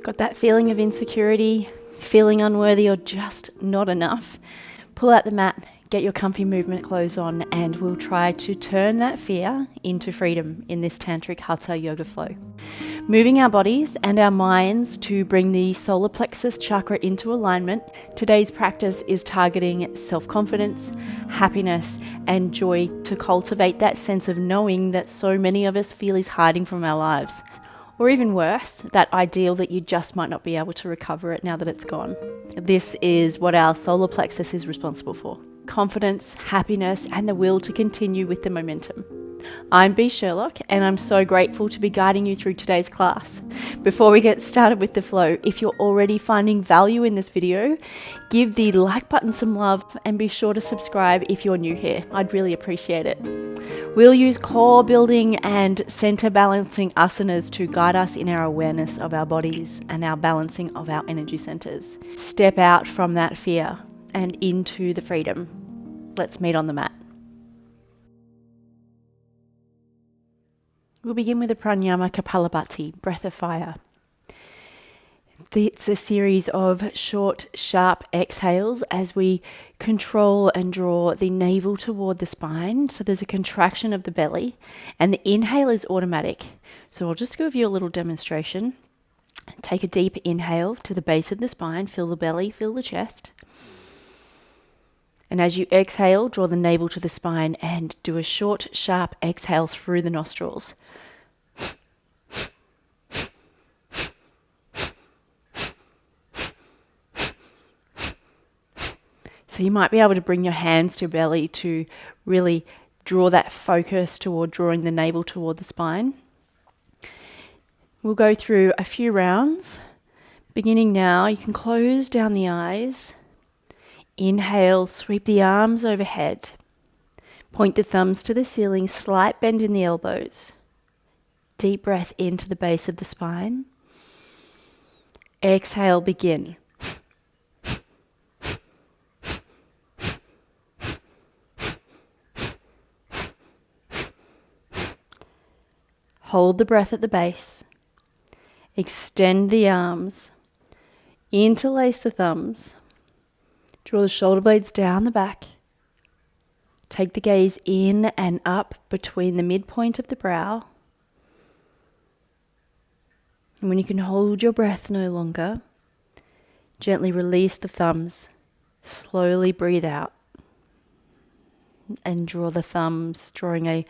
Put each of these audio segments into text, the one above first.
Got that feeling of insecurity, feeling unworthy or just not enough? Pull out the mat, get your comfy movement clothes on, and we'll try to turn that fear into freedom in this Tantric Hatha yoga flow. Moving our bodies and our minds to bring the solar plexus chakra into alignment, today's practice is targeting self-confidence, happiness, and joy to cultivate that sense of knowing that so many of us feel is hiding from our lives. Or even worse, that ideal that you just might not be able to recover it now that it's gone. This is what our solar plexus is responsible for: confidence, happiness, and the will to continue with the momentum. I'm Sherlock, and I'm so grateful to be guiding you through today's class. Before we get started with the flow, if you're already finding value in this video, give the like button some love and be sure to subscribe if you're new here. I'd really appreciate it. We'll use core building and center balancing asanas to guide us in our awareness of our bodies and our balancing of our energy centers. Step out from that fear and into the freedom. Let's meet on the mat. We'll begin with a pranayama Kapalabhati, breath of fire. It's a series of short, sharp exhales as we control and draw the navel toward the spine. So there's a contraction of the belly, and the inhale is automatic. So I'll just give you a little demonstration. Take a deep inhale to the base of the spine, feel the belly, feel the chest. And as you exhale, draw the navel to the spine and do a short, sharp exhale through the nostrils. So you might be able to bring your hands to your belly to really draw that focus toward drawing the navel toward the spine. We'll go through a few rounds. Beginning now, you can close down the eyes. Inhale, sweep the arms overhead. Point the thumbs to the ceiling, slight bend in the elbows. Deep breath into the base of the spine. Exhale, begin. Hold the breath at the base. Extend the arms. Interlace the thumbs. Draw the shoulder blades down the back. Take the gaze in and up between the midpoint of the brow. And when you can hold your breath no longer, gently release the thumbs. Slowly breathe out. And draw the thumbs, drawing a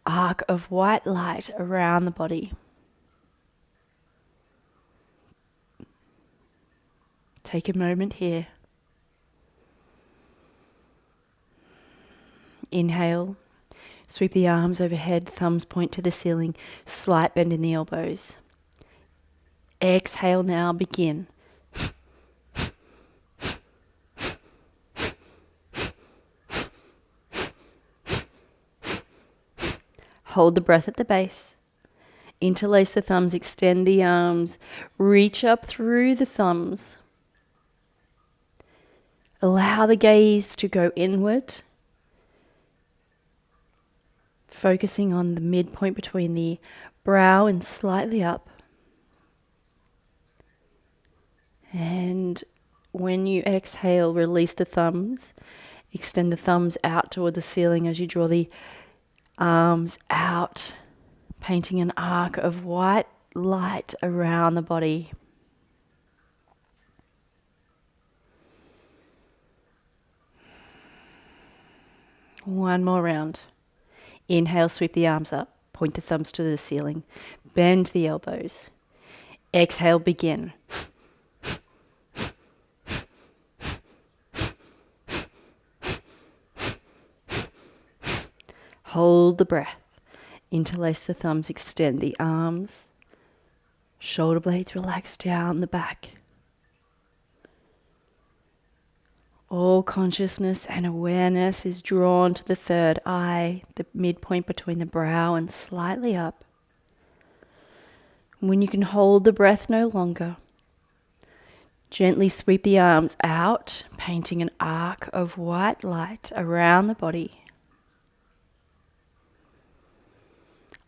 arc of white light around the body. Take a moment here. Inhale, sweep the arms overhead, thumbs point to the ceiling, slight bend in the elbows. Exhale now, begin. Hold the breath at the base. Interlace the thumbs, extend the arms, reach up through the thumbs. Allow the gaze to go inward, focusing on the midpoint between the brow and slightly up. And when you exhale, release the thumbs. Extend the thumbs out toward the ceiling as you draw the arms out, painting an arc of white light around the body. One more round. Inhale, sweep the arms up, point the thumbs to the ceiling, bend the elbows. Exhale, begin. Hold the breath. Interlace the thumbs, extend the arms. Shoulder blades relax down the back. All consciousness and awareness is drawn to the third eye, the midpoint between the brow and slightly up. When you can hold the breath no longer, gently sweep the arms out, painting an arc of white light around the body.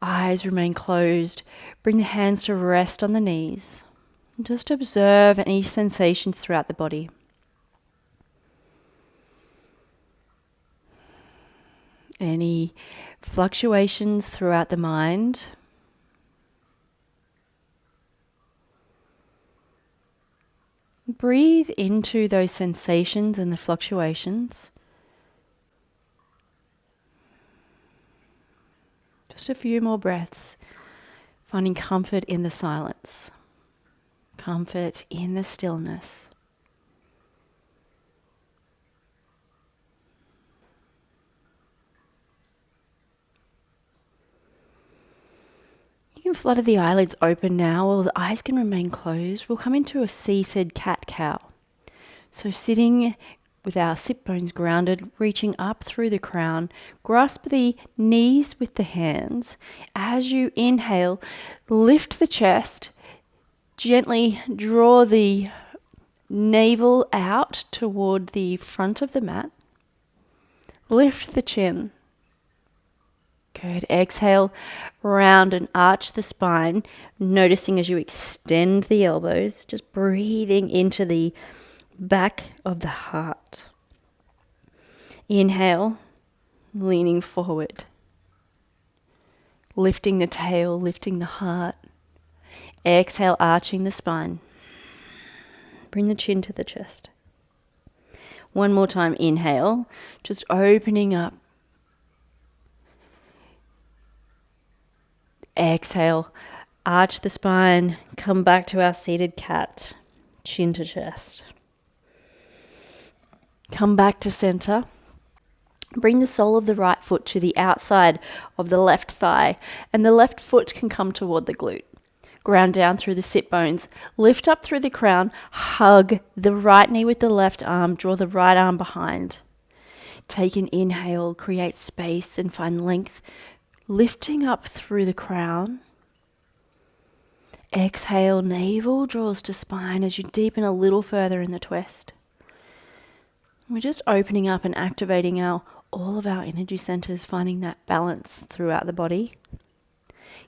Eyes remain closed. Bring the hands to rest on the knees. Just observe any sensations throughout the body. Any fluctuations throughout the mind. Breathe into those sensations and the fluctuations. Just a few more breaths, finding comfort in the silence, comfort in the stillness. You can flutter the eyelids open now, or the eyes can remain closed. We'll come into a seated cat-cow. So sitting with our sit bones grounded, reaching up through the crown, grasp the knees with the hands. As you inhale, lift the chest, gently draw the navel out toward the front of the mat. Lift the chin. Good. Exhale, round and arch the spine, noticing as you extend the elbows, just breathing into the back of the heart. Inhale, leaning forward, lifting the tail, lifting the heart. Exhale, arching the spine. Bring the chin to the chest. One more time, inhale, just opening up. Exhale, arch the spine, come back to our seated cat, chin to chest. Come back to center. Bring the sole of the right foot to the outside of the left thigh, and the left foot can come toward the glute. Ground down through the sit bones. Lift up through the crown. Hug the right knee with the left arm. Draw the right arm behind. Take an inhale, create space and find length. Lifting up through the crown. Exhale, navel draws to spine as you deepen a little further in the twist. We're just opening up and activating all of our energy centers, finding that balance throughout the body.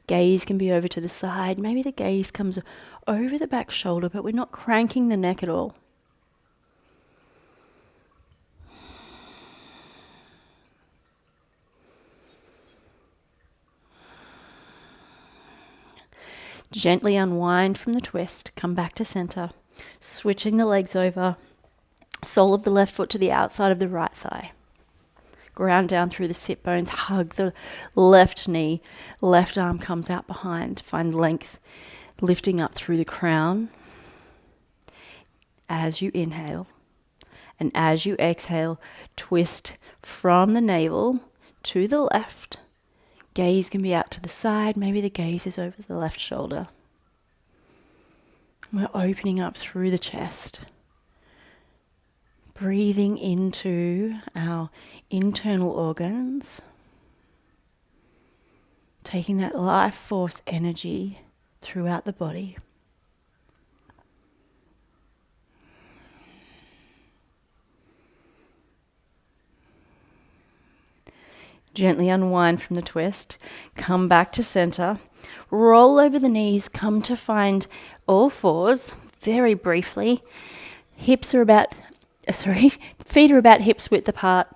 Gaze can be over to the side. Maybe the gaze comes over the back shoulder, but we're not cranking the neck at all. Gently unwind from the twist, come back to center, switching the legs over, sole of the left foot to the outside of the right thigh. Ground down through the sit bones, hug the left knee, left arm comes out behind, find length, lifting up through the crown as you inhale. And as you exhale, twist from the navel to the left. Gaze can be out to the side. Maybe the gaze is over the left shoulder. We're opening up through the chest. Breathing into our internal organs. Taking that life force energy throughout the body. Gently unwind from the twist, come back to center, roll over the knees, come to find all fours, very briefly. Feet are about hips width apart,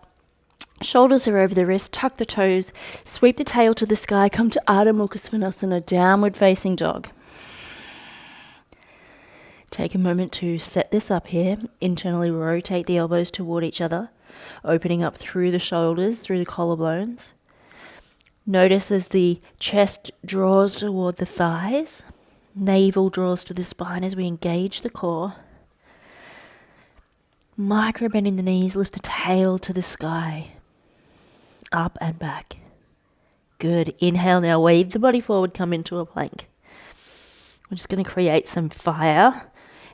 shoulders are over the wrist, tuck the toes, sweep the tail to the sky, come to Ardha Mukha Svanasana, downward facing dog. Take a moment to set this up here, internally rotate the elbows toward each other, opening up through the shoulders, through the collarbones. Notice as the chest draws toward the thighs, navel draws to the spine as we engage the core. Micro bending the knees, lift the tail to the sky, up and back. Good. Inhale now, wave the body forward, come into a plank. We're just going to create some fire.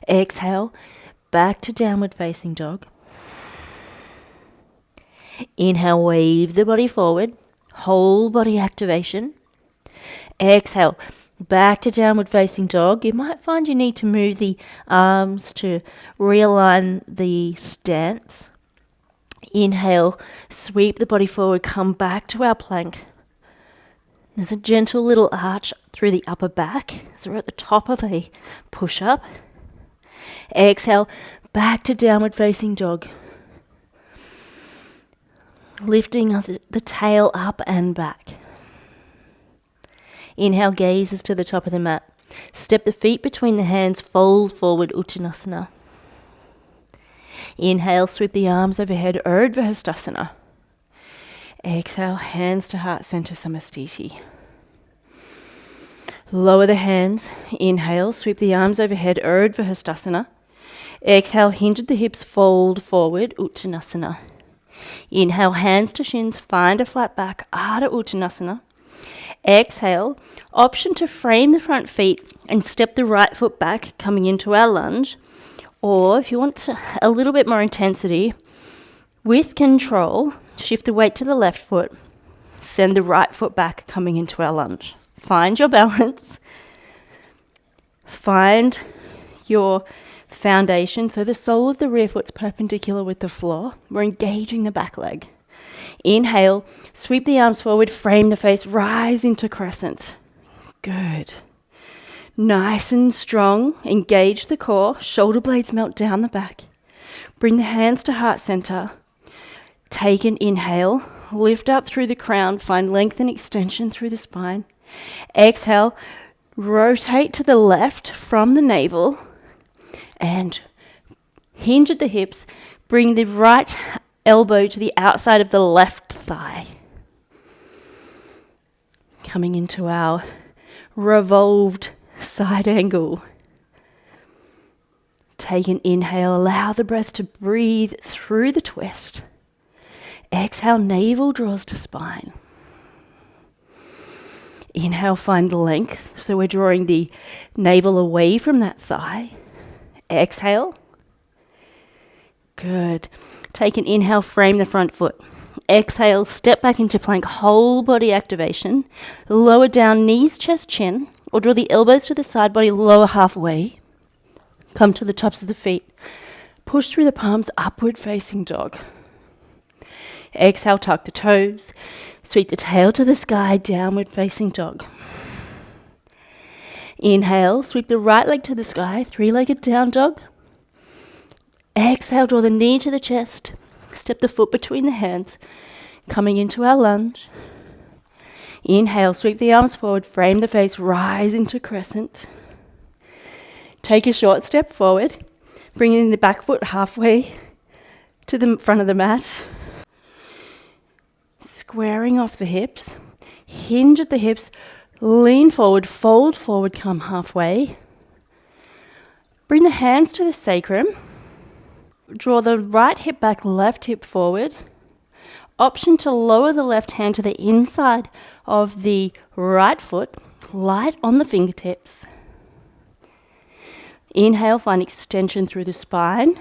Exhale, back to downward facing dog. Inhale, wave the body forward, whole body activation. Exhale, back to downward facing dog. You might find you need to move the arms to realign the stance. Inhale, sweep the body forward, come back to our plank. There's a gentle little arch through the upper back. So we're at the top of a push-up. Exhale, back to downward facing dog. Lifting the tail up and back. Inhale, gazes to the top of the mat. Step the feet between the hands, fold forward, Uttanasana. Inhale, sweep the arms overhead, Urdhva Hastasana. Exhale, hands to heart center, Samastiti. Lower the hands. Inhale, sweep the arms overhead, Urdhva Hastasana. Exhale, hinge at the hips, fold forward, Uttanasana. Inhale, hands to shins, find a flat back, Ardha Uttanasana. Exhale, option to frame the front feet and step the right foot back, coming into our lunge. Or if you want a little bit more intensity, with control, shift the weight to the left foot, send the right foot back, coming into our lunge. Find your balance. Find your foundation, so the sole of the rear foot's perpendicular with the floor. We're engaging the back leg. Inhale, sweep the arms forward, frame the face, rise into crescent. Good. Nice and strong, engage the core, shoulder blades melt down the back. Bring the hands to heart center. Take an inhale, lift up through the crown, find length and extension through the spine. Exhale, rotate to the left from the navel and hinge at the hips. Bring the right elbow to the outside of the left thigh. Coming into our revolved side angle. Take an inhale, allow the breath to breathe through the twist. Exhale, navel draws to spine. Inhale, find length. So we're drawing the navel away from that thigh. Exhale. Good. Take an inhale, frame the front foot. Exhale, step back into plank, whole body activation. Lower down, knees, chest, chin, or draw the elbows to the side body, lower halfway. Come to the tops of the feet. Push through the palms, upward facing dog. Exhale, tuck the toes. Sweep the tail to the sky, downward facing dog. Inhale, sweep the right leg to the sky, three-legged down dog. Exhale, draw the knee to the chest. Step the foot between the hands, coming into our lunge. Inhale, sweep the arms forward, frame the face, rise into crescent. Take a short step forward, bringing the back foot halfway to the front of the mat. Squaring off the hips, hinge at the hips, lean forward, fold forward, come halfway. Bring the hands to the sacrum. Draw the right hip back, left hip forward. Option to lower the left hand to the inside of the right foot, light on the fingertips. Inhale, find extension through the spine.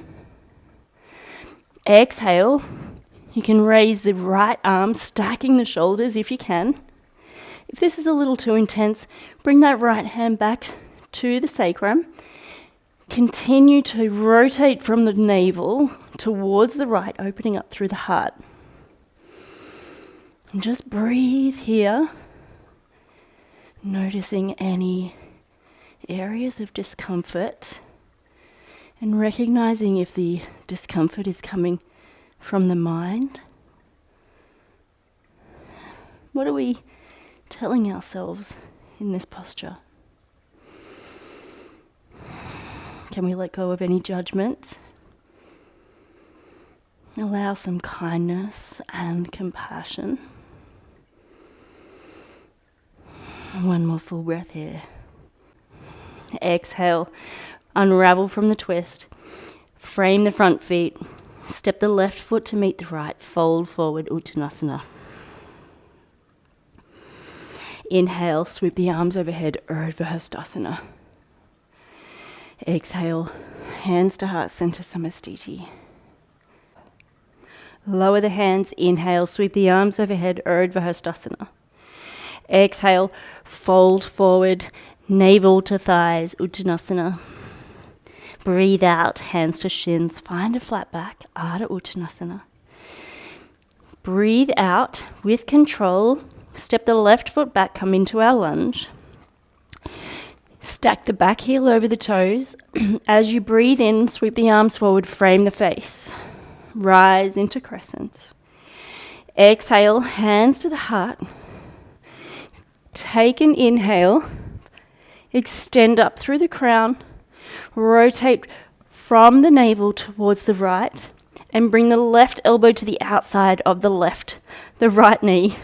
Exhale, you can raise the right arm, stacking the shoulders if you can. If this is a little too intense, bring that right hand back to the sacrum. Continue to rotate from the navel towards the right, opening up through the heart. And just breathe here, noticing any areas of discomfort and recognizing if the discomfort is coming from the mind. What are we telling ourselves in this posture? Can we let go of any judgments? Allow some kindness and compassion. One more full breath here. Exhale, unravel from the twist. Frame the front feet. Step the left foot to meet the right. Fold forward, Uttanasana. Inhale, sweep the arms overhead, Urdhva Hastasana. Exhale, hands to heart center, Samastiti. Lower the hands, inhale, sweep the arms overhead, Urdhva Hastasana. Exhale, fold forward, navel to thighs, Uttanasana. Breathe out, hands to shins, find a flat back, Ardha Uttanasana. Breathe out with control, step the left foot back, come into our lunge. Stack the back heel over the toes. As you breathe in, sweep the arms forward, frame the face. Rise into crescent. Exhale, hands to the heart. Take an inhale. Extend up through the crown. Rotate from the navel towards the right. And bring the left elbow to the outside of the right knee.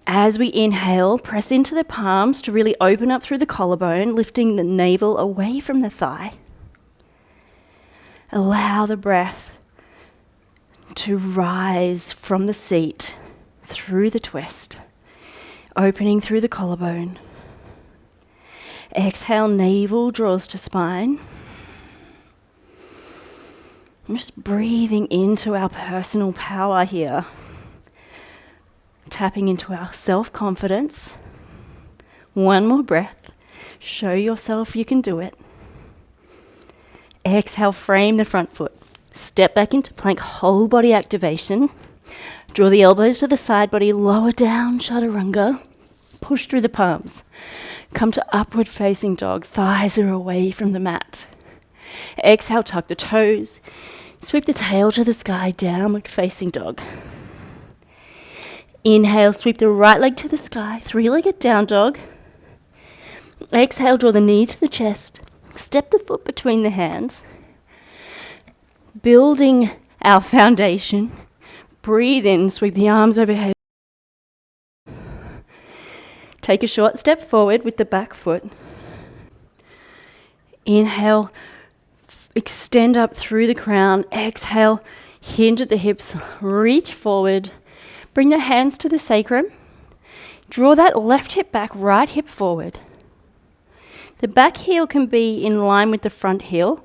As we inhale, press into the palms to really open up through the collarbone, lifting the navel away from the thigh. Allow the breath to rise from the seat through the twist, opening through the collarbone. Exhale, navel draws to spine. I'm just breathing into our personal power here. Tapping into our self-confidence. One more breath. Show yourself you can do it. Exhale, frame the front foot. Step back into plank, whole body activation. Draw the elbows to the side body, lower down, chaturanga. Push through the palms. Come to upward facing dog, thighs are away from the mat. Exhale, tuck the toes. Sweep the tail to the sky, downward facing dog. Inhale, sweep the right leg to the sky, three-legged down dog. Exhale, draw the knee to the chest. Step the foot between the hands. Building our foundation. Breathe in, sweep the arms overhead. Take a short step forward with the back foot. Inhale, extend up through the crown. Exhale, hinge at the hips, reach forward. Bring the hands to the sacrum. Draw that left hip back, right hip forward. The back heel can be in line with the front heel.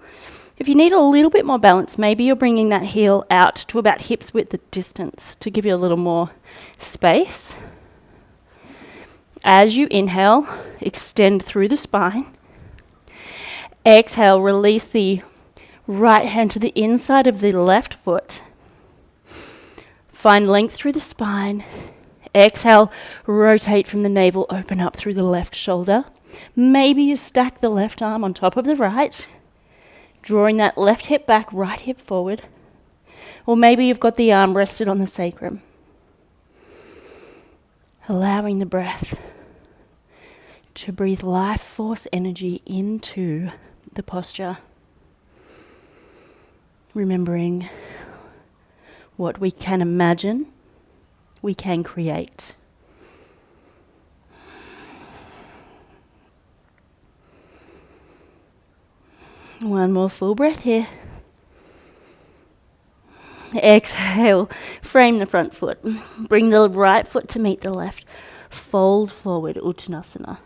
If you need a little bit more balance, maybe you're bringing that heel out to about hips width distance to give you a little more space. As you inhale, extend through the spine. Exhale, release the right hand to the inside of the left foot. Find length through the spine. Exhale, rotate from the navel, open up through the left shoulder. Maybe you stack the left arm on top of the right, drawing that left hip back, right hip forward. Or maybe you've got the arm rested on the sacrum. Allowing the breath to breathe life force energy into the posture. Remembering what we can imagine, we can create. One more full breath here. Exhale, frame the front foot. Bring the right foot to meet the left. Fold forward, Uttanasana.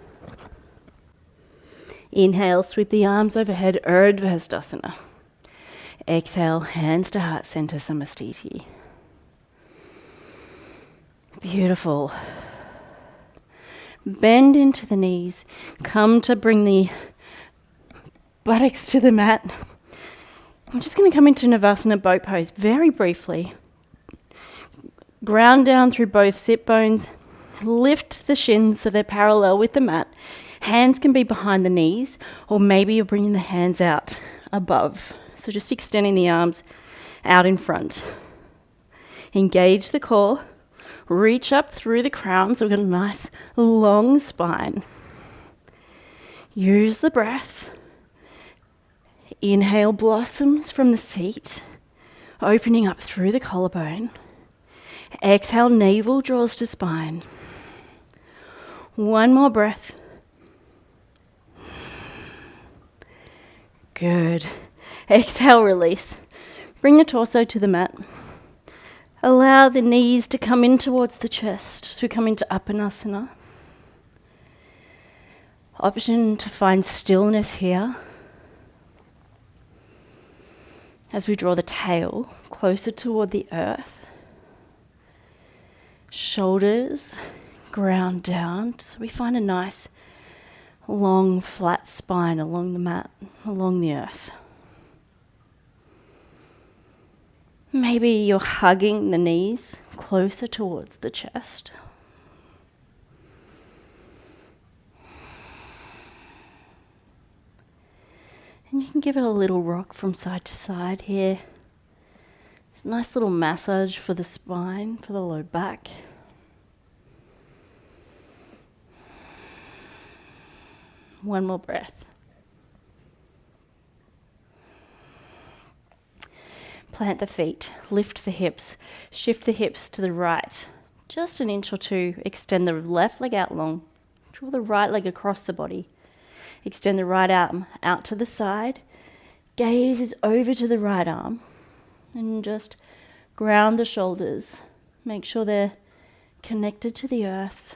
Inhale, sweep the arms overhead, Urdhva Hastasana. Exhale, hands to heart center, Samastiti. Beautiful. Bend into the knees. Come to bring the buttocks to the mat. I'm just going to come into Navasana boat pose very briefly. Ground down through both sit bones. Lift the shins so they're parallel with the mat. Hands can be behind the knees, or maybe you're bringing the hands out above. So just extending the arms out in front. Engage the core. Reach up through the crown so we've got a nice long spine. Use the breath. Inhale, blossoms from the seat, opening up through the collarbone. Exhale, navel draws to spine. One more breath. Good. Exhale, release. Bring the torso to the mat. Allow the knees to come in towards the chest as we come into Uppanasana. Option to find stillness here as we draw the tail closer toward the earth. Shoulders ground down so we find a nice long flat spine along the mat, along the earth. Maybe you're hugging the knees closer towards the chest. And you can give it a little rock from side to side here. It's a nice little massage for the spine, for the low back. One more breath. Plant the feet, lift the hips, shift the hips to the right. Just an inch or two, extend the left leg out long. Draw the right leg across the body. Extend the right arm out to the side. Gaze is over to the right arm. And just ground the shoulders. Make sure they're connected to the earth.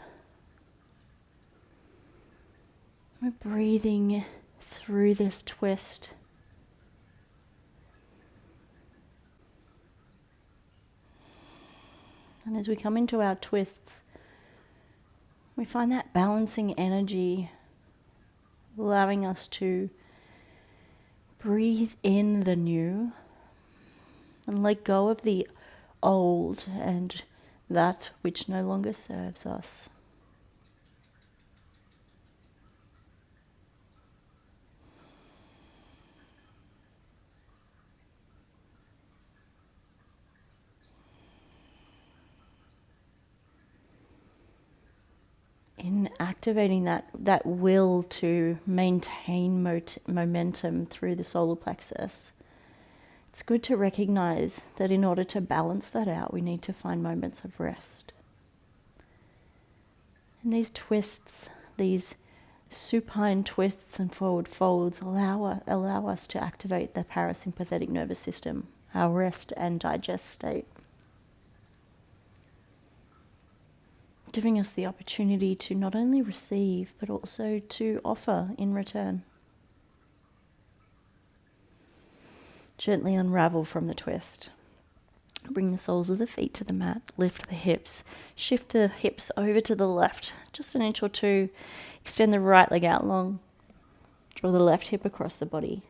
We're breathing through this twist. And as we come into our twists, we find that balancing energy, allowing us to breathe in the new and let go of the old and that which no longer serves us. In activating that will to maintain momentum through the solar plexus, it's good to recognize that in order to balance that out, we need to find moments of rest. And these twists, these supine twists and forward folds allow us to activate the parasympathetic nervous system, our rest and digest state, giving us the opportunity to not only receive, but also to offer in return. Gently unravel from the twist. Bring the soles of the feet to the mat, lift the hips, shift the hips over to the left, just an inch or two, extend the right leg out long, draw the left hip across the body.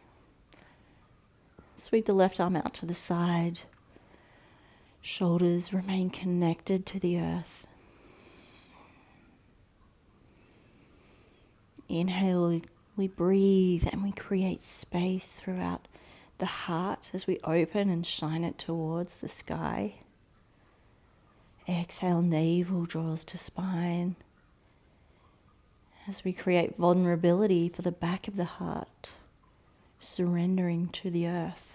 Sweep the left arm out to the side, shoulders remain connected to the earth. Inhale, we breathe and we create space throughout the heart as we open and shine it towards the sky. Exhale, navel draws to spine as we create vulnerability for the back of the heart, surrendering to the earth.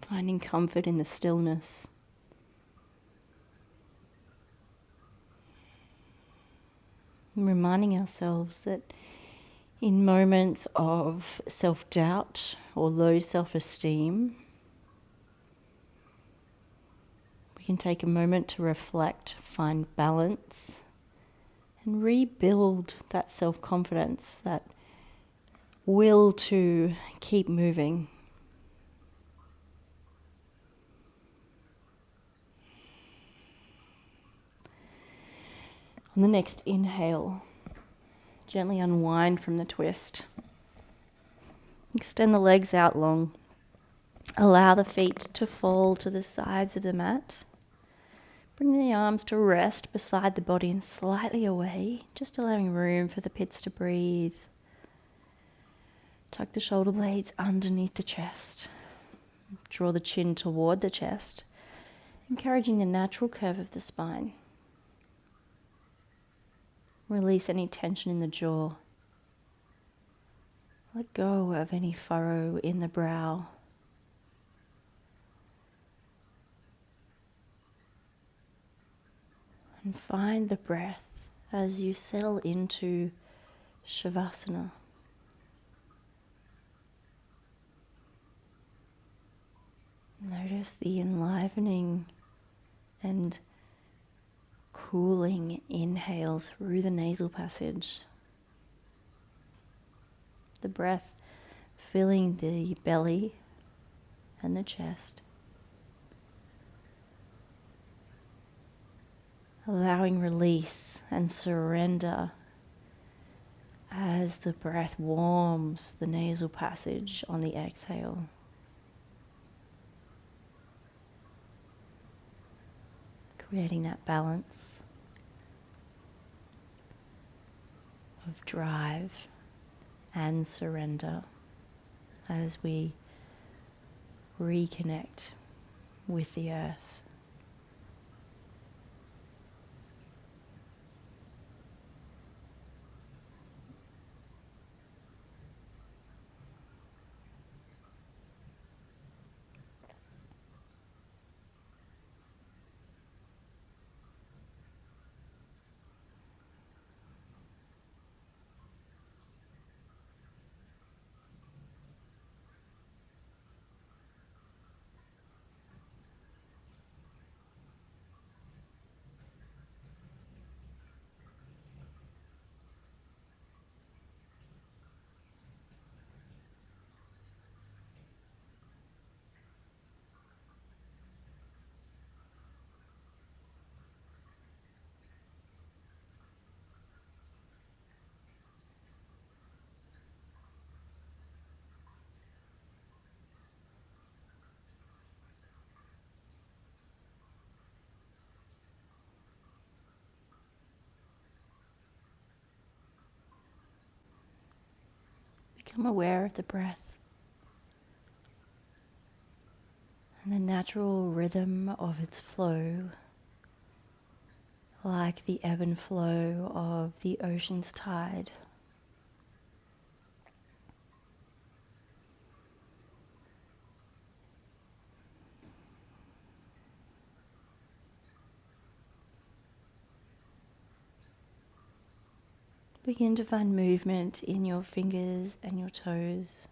Finding comfort in the stillness. And reminding ourselves that in moments of self-doubt or low self-esteem, we can take a moment to reflect, find balance, and rebuild that self-confidence, that will to keep moving. On the next inhale, gently unwind from the twist. Extend the legs out long. Allow the feet to fall to the sides of the mat. Bring the arms to rest beside the body and slightly away, just allowing room for the pits to breathe. Tuck the shoulder blades underneath the chest. Draw the chin toward the chest, encouraging the natural curve of the spine. Release any tension in the jaw. Let go of any furrow in the brow. And find the breath as you settle into Shavasana. Notice the enlivening and cooling inhale through the nasal passage. The breath filling the belly and the chest. Allowing release and surrender as the breath warms the nasal passage on the exhale. Creating that balance of drive and surrender as we reconnect with the earth. Become aware of the breath and the natural rhythm of its flow, like the ebb and flow of the ocean's tide. Begin to find movement in your fingers and your toes.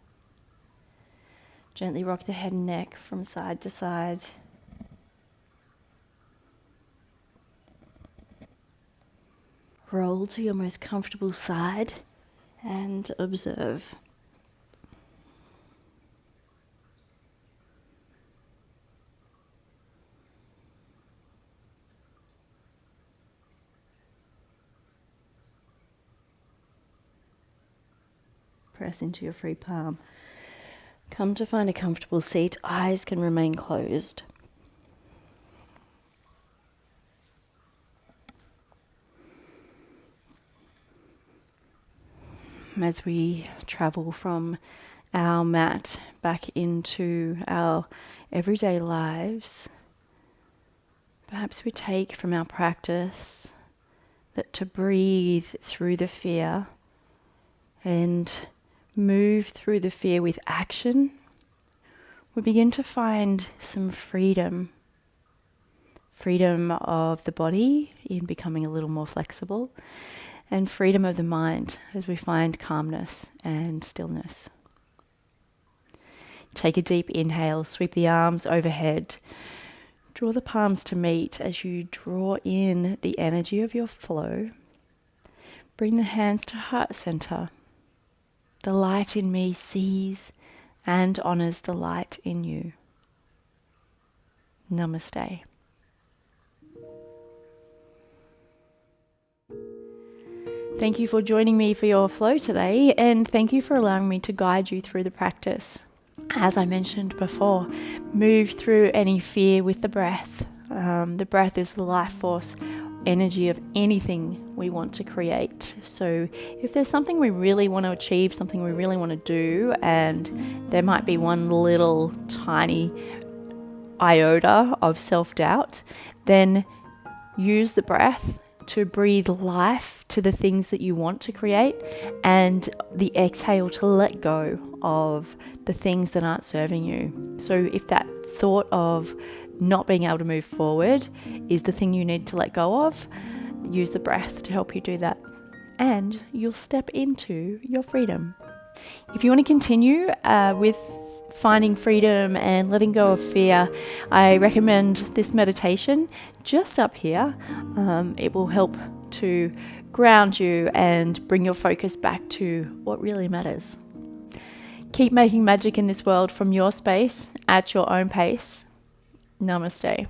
Gently rock the head and neck from side to side. Roll to your most comfortable side and observe. Press into your free palm. Come to find a comfortable seat. Eyes can remain closed. As we travel from our mat back into our everyday lives, perhaps we take from our practice that to breathe through the fear and move through the fear with action, we begin to find some freedom. Freedom of the body in becoming a little more flexible, and freedom of the mind as we find calmness and stillness. Take a deep inhale, sweep the arms overhead. Draw the palms to meet as you draw in the energy of your flow. Bring the hands to heart center. The light in me sees and honors the light in you. Namaste. Thank you for joining me for your flow today, and thank you for allowing me to guide you through the practice. As I mentioned before, move through any fear with the breath. The breath is the life force energy of anything we want to create. So if there's something we really want to achieve, something we really want to do, and there might be one little tiny iota of self-doubt, then use the breath to breathe life to the things that you want to create, and the exhale to let go of the things that aren't serving you. So if that thought of not being able to move forward is the thing you need to let go of, use the breath to help you do that, and you'll step into your freedom. If you want to continue with finding freedom and letting go of fear, I recommend this meditation just up here. It will help to ground you and bring your focus back to what really matters. Keep making magic in this world from your space at your own pace. Namaste.